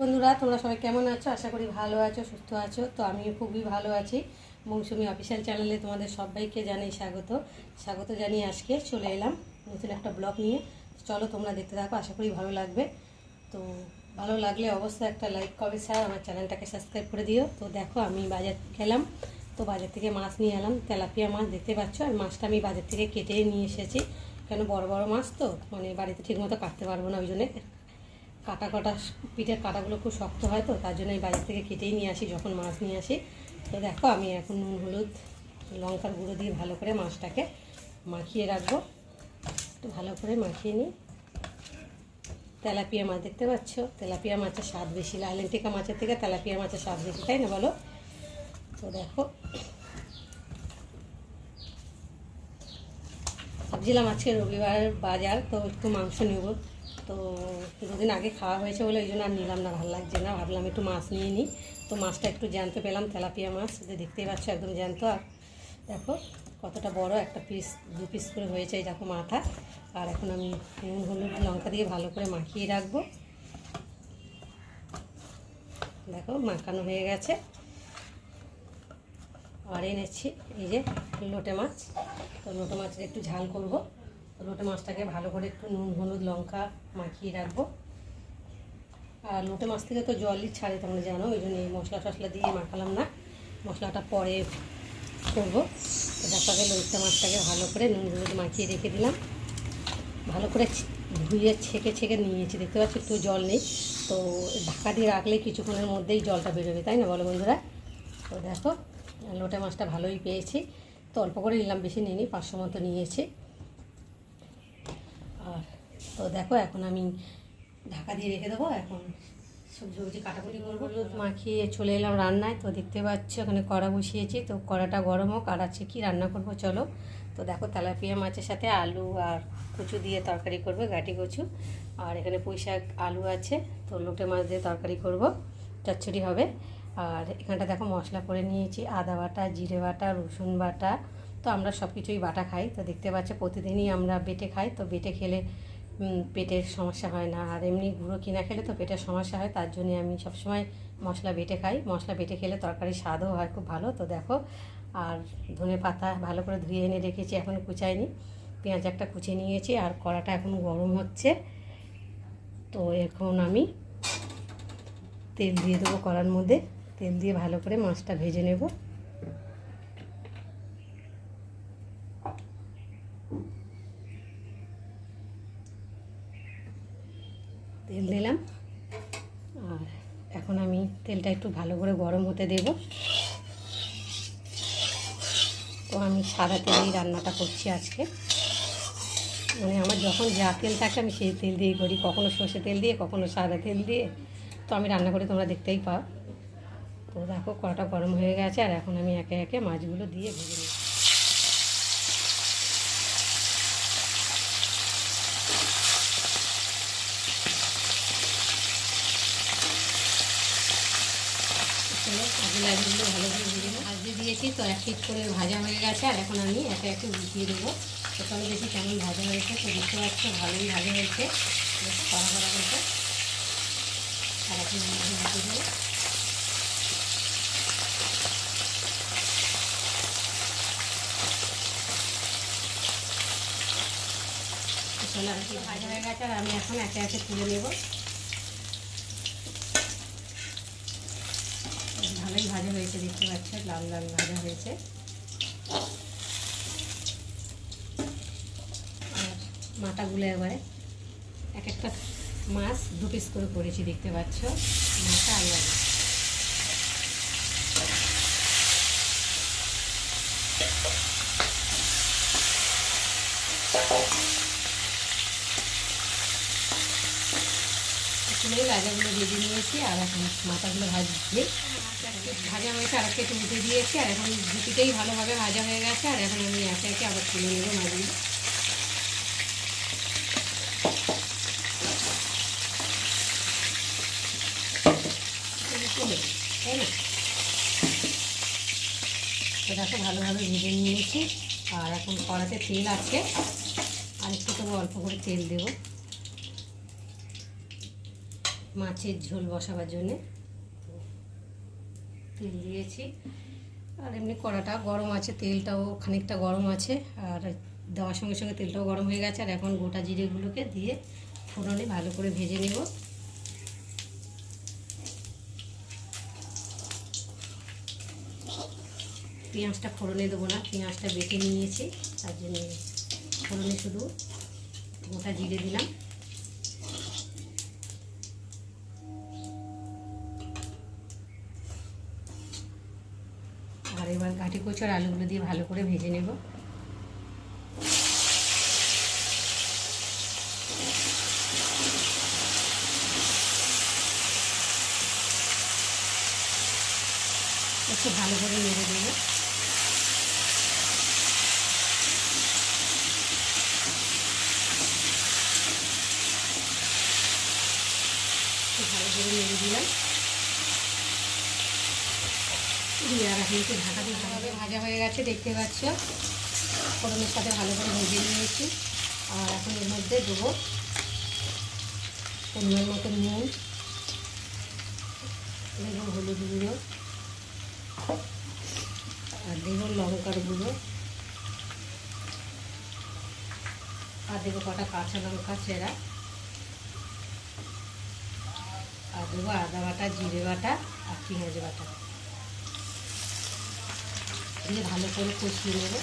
বন্ধুরা, তোমরা সবাই কেমন আছো? আশা করি ভালো আছো, সুস্থ আছো। তো আমিও খুবই ভালো আছি। মৌসুমি অফিসিয়াল চ্যানেলে তোমাদের সবাইকে জানাই স্বাগত জানিয়ে আজকে চলে এলাম নতুন একটা ব্লগ নিয়ে। চলো তোমরা দেখতে থাকো, আশা করি ভালো লাগবে। তো ভালো লাগলে অবশ্যই একটা লাইক, কমেন্ট, শেয়ার, আমার চ্যানেলটাকে সাবস্ক্রাইব করে দিও। তো দেখো আমি বাজার গেলাম, তো বাজার থেকে মাছ নিয়ে এলাম, তেলাপিয়া মাছ দেখতে পাচ্ছ। আর মাছটা আমি বাজার থেকে কেটে নিয়ে এসেছি, কেন বড় বড় মাছ তো মানে বাড়িতে ঠিকমতো কাটতে পারবো না, ওই জন্যে কাটা পিঠের কাটাগুলো খুব শক্ত হয়, তো তার জন্য আমি বাজার থেকে কেটেই নিয়ে আসি যখন মাছ নিয়ে আসি। তো দেখো আমি এখন নুন, হলুদ, লঙ্কার গুঁড়ো দিয়ে ভালো করে মাছটাকে মাখিয়ে রাখবো। একটু ভালো করে মাখিয়ে নিই। তেলাপিয়া মাছ দেখতে পাচ্ছ, তেলাপিয়া মাছের স্বাদ বেশি, লাইলেন্টিকা মাছের থেকে তেলাপিয়া মাছের স্বাদ বেশি, তাই না বলো? তো দেখো ভাবছিলাম আজকে রবিবার বাজার, তো একটু মাংস নেব। তো দুদিন আগে খাওয়া হয়েছে বলে ওই জন্য আর নিলাম না, ভালো লাগছে না, ভাবলাম একটু মাছ নিয়ে নিই। তো মাছটা একটু জ্যান্ত পেলাম, তেলাপিয়া মাছ, দেখতেই পাচ্ছ একদম জ্যান্ত। আর দেখো কতটা বড়, একটা পিস 2 পিস করে হয়েছে, এই দেখো মাথা। আর এখন আমি নুন, হলুদ, লঙ্কা দিয়ে ভালো করে মাখিয়ে রাখবো। দেখো মাখানো হয়ে গেছে। আর এনেছি এই যে লোটে মাছ, তো লোটে মাছের একটু ঝাল করব। তো লোটে মাছটাকে ভালো করে একটু নুন, হলুদ, লঙ্কা মাখিয়ে রাখবো। আর লোটে মাছ থেকে তো জলই ছাড়ে, তোমরা জানো, ওই জন্য এই মশলা টশলা দিয়ে মাখালাম না, মশলাটা পরে করবো। তো দেখা গেল লোটে মাছটাকে ভালো করে নুন, হলুদ মাখিয়ে রেখে দিলাম। ভালো করে ধুয়ে ছেঁকে নিয়েছি, দেখতে পাচ্ছি একটু জল নেই। তো ঢাকা দিয়ে রাখলে কিছুক্ষণের মধ্যেই জলটা বেরোবে, তাই না বলো বন্ধুরা? তো দেখো লোটে মাছটা ভালোই পেয়েছি, তো অল্প করে নিলাম, বেশি নিইনি, 500 মতো নিয়েছি। আর তো দেখো এখন আমি ঢাকা দিয়ে রেখে দেবো। এখন সবজি কাটাকুটি করবো। হলুদ মাখিয়ে চলে এলাম রান্নায়। তো দেখতে পাচ্ছ এখানে কড়া বসিয়েছি, তো কড়াটা গরম হোক। আর আছে কি রান্না করব চলো। তো দেখো তেলাপিয়া মাছের সাথে আলু আর কচু দিয়ে তরকারি করবে, গাটি কচু। আর এখানে পুঁই শাক, আলু আছে, তো লোটে মাছ দিয়ে তরকারি করব, চচ্চড়ি হবে। আর এখানটা দেখো মশলা করে নিয়েছি, আদা বাটা, জিরে বাটা, রসুন বাটা। তো আমরা সব কিছুই বাটা খাই, তো দেখতে পাচ্ছ প্রতিদিনই আমরা বেটে খাই। তো বেটে খেলে পেটের সমস্যা হয় না, আর এমনি গুঁড়ো কিনা খেলে তো পেটের সমস্যা হয়, তার জন্যে আমি সবসময় মশলা বেটে খাই। মশলা বেটে খেলে তরকারির স্বাদও হয় খুব ভালো। তো দেখো আর ধনে পাতা ভালো করে ধুয়ে এনে রেখেছি, এখন কুচাইনি। পেঁয়াজ একটা কুচিয়ে নিয়েছি, আর কড়াটা এখন গরম হচ্ছে। তো এখন আমি তেল দিয়ে দেবো কড়ার মধ্যে, তেল দিয়ে ভালো করে মাছটা ভেজে নেব। তেল দিলাম, আর এখন আমি তেলটা একটু ভালো করে গরম হতে দেব। তো আমি সাদা তেলেই রান্নাটা করছি আজকে, মানে আমার যখন যা তেল থাকে আমি সেই তেল দিয়েই করি, কখনো সর্ষে তেল দিয়ে, কখনো সাদা তেল দিয়ে। তো আমি রান্না করে তোমরা দেখতেই পাও। তো দেখো কড়াটা গরম হয়ে গেছে, আর এখন আমি একে একে মাছগুলো দিয়ে ভেজে নিই। মাছগুলো ভালো করে ভেজে নিই। ভাজি দিয়েছি, তো 1 পিঠ করে ভাজা হয়ে গেছে, আর এখন আমি একে একে উল্টিয়ে দেবো। তো চলো দেখি কেমন ভাজা হয়েছে। তো দেখতে পাচ্ছ ভালোই ভাজা হয়েছে, বেশ কড়া কড়া হয়েছে। আর এখন আমি উল্টে দেবো। চলো আর কি ভাজা হয়ে গেছে, আর আমি এখন একে একে তুলে নেব। ভালোই ভাজা হয়েছে, দেখতে পাচ্ছ লাল লাল ভাজা হয়েছে। আর মাথাগুলো একবারে এক একটা মাছ 2 পিস করে করেছি, দেখতে পাচ্ছ মাথা আলাদা। ভাজাগুলো ভেজে নিয়েছি, আর এখন মাথাগুলো ভাজছি। ভাজা হয়েছে, আর একটা উল্টে দিয়েছি, আর এখন দুটিতেই ভালোভাবে ভাজা হয়ে গেছে। আর এখন আমি একে একে আবার তুলে নেবো মাছগুলো। তাই না? তো দেখো ভালোভাবে ভেজে নিয়েছি, আর এখন কড়াতে তেল আছে, আর একটু তবু অল্প করে তেল দেবো। মাছের ঝোল বসাবার জন্যে তেল দিয়েছি, আর এমনি কড়াটা গরম আছে, তেলটাও খানিকটা গরম আছে, আর দেওয়ার সঙ্গে সঙ্গে তেলটাও গরম হয়ে গেছে। আর এখন গোটা জিরেগুলোকে দিয়ে ফোড়নে ভালো করে ভেজে নেব। পেঁয়াজটা ফোড়নে দেবো না, পেঁয়াজটা বেটে নিয়েছি, তার জন্য ফোড়নে শুধু গোটা জিরে দিলাম। আর এবার ঘাটি কচু আর আলুগুলো দিয়ে ভালো করে ভেজে নেব। একটু ভালো করে নেড়ে দেবো। ভালো করে নেড়ে দিলাম, দিয়ে আর এখন একটু ঢাকা দিয়ে ভালোভাবে ভাজা হয়ে গেছে, দেখতে পাচ্ছ। ফোড়নের সাথে ভালো করে ভেজে নিয়েছি। আর এখন এর মধ্যে দেবো পরিমাণ মতো নুন, দেবো হলুদ গুঁড়ো, আর দেবো লঙ্কার গুঁড়ো, আর দেবো কটা কাঁচা লঙ্কা চেরা, আর দেবো আদা বাটা, জিরে বাটা আর পেঁয়াজ বাটা দিয়ে ভালো করে কষিয়ে নেব।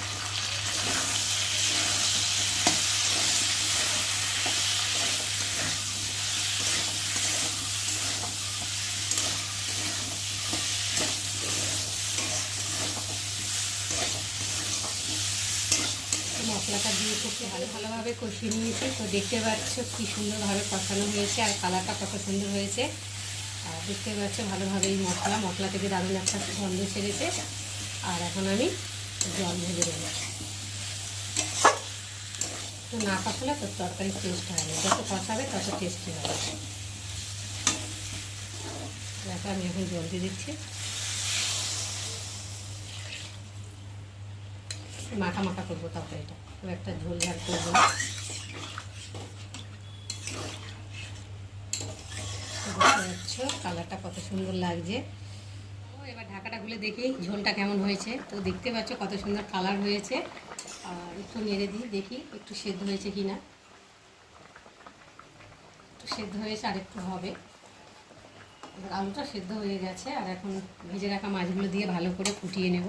মশলাটা দিয়ে খুব ভালোভাবে কষিয়ে নিয়েছি। তো দেখতে পাচ্ছ কী সুন্দরভাবে কষানো হয়েছে, আর কালারটা কত সুন্দর হয়েছে। আর দেখতে পাচ্ছ ভালোভাবে এই মশলা থেকে দারুণ একটা গন্ধ ছেড়েছে। আর এখন আমি জল ঢেলে দেবো। তো না কষালে তো তরকারি টেস্ট হয় না, যত কষাবে তত টেস্টি হবে। দেখো আমি এখন জল দিয়ে দিচ্ছি। মাখা মাখা করবো তরকারিটা, খুব একটা ঝোল ঝাল করবো না। দেখতে পাচ্ছ কালারটা কত সুন্দর লাগছে। এবার ঢাকাটা খুলে দেখি ঝোলটা কেমন হয়েছে। তো দেখতে পাচ্ছ কত সুন্দর কালার হয়েছে। আর একটু নেড়ে দিই, দেখি একটু সেদ্ধ হয়েছে কি না। একটু সেদ্ধ হয়েছে, আর একটু হবে। আলুটা সেদ্ধ হয়ে গেছে, আর এখন ভেজে রাখা মাছগুলো দিয়ে ভালো করে ফুটিয়ে নেব।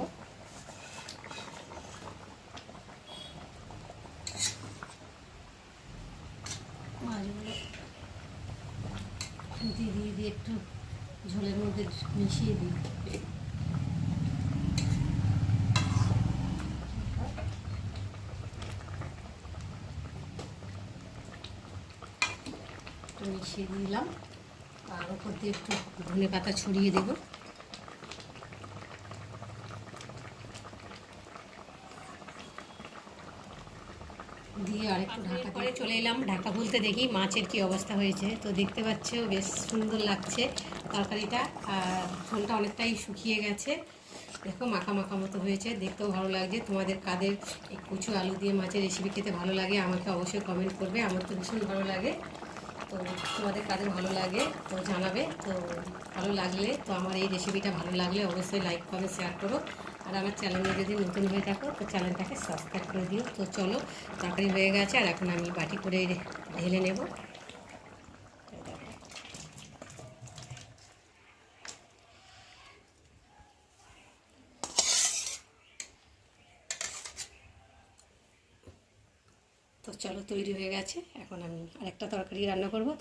মাছগুলো খুঁটি দিয়ে একটু ঝোলের মধ্যে মিশিয়ে দিই। মিশিয়ে দিলাম, আর ওপর দিয়ে একটু ধনে পাতা ছড়িয়ে দেব। দিয়ে আরেকটু ঢাকা করে চলে এলাম। ঢাকা খুলতে দেখি মাছের কি অবস্থা হয়েছে। তো দেখতে পাচ্ছ বেশ সুন্দর লাগছে তরকারিটা, আর ঝোলটা অনেকটাই শুকিয়ে গেছে। দেখো মাখা মাখা মতো হয়েছে, দেখতেও ভালো লাগছে। তোমাদের কাদের এই কচু আলু দিয়ে মাছের রেসিপি খেতে ভালো লাগে আমাকে অবশ্যই কমেন্ট করবে। আমার তো ভীষণ ভালো লাগে। তো তোমাদের কাদের ভালো লাগে তো জানাবে। তো ভালো লাগলে, তো আমার এই রেসিপিটা ভালো লাগলে অবশ্যই লাইক কমেন্ট শেয়ার করো। আর আমার চ্যানেলে যদি নতুন হয়ে থাকো তো চ্যানেলটাকে সাবস্ক্রাইব করে দিও। তো চলো, তরকারি হয়ে গেছে, আর এখন আমি বাটি করে ঢেলে নেব। তো চলো, তৈরি হয়ে গেছে। এখন আমি আরেকটা তরকারি রান্না করবো।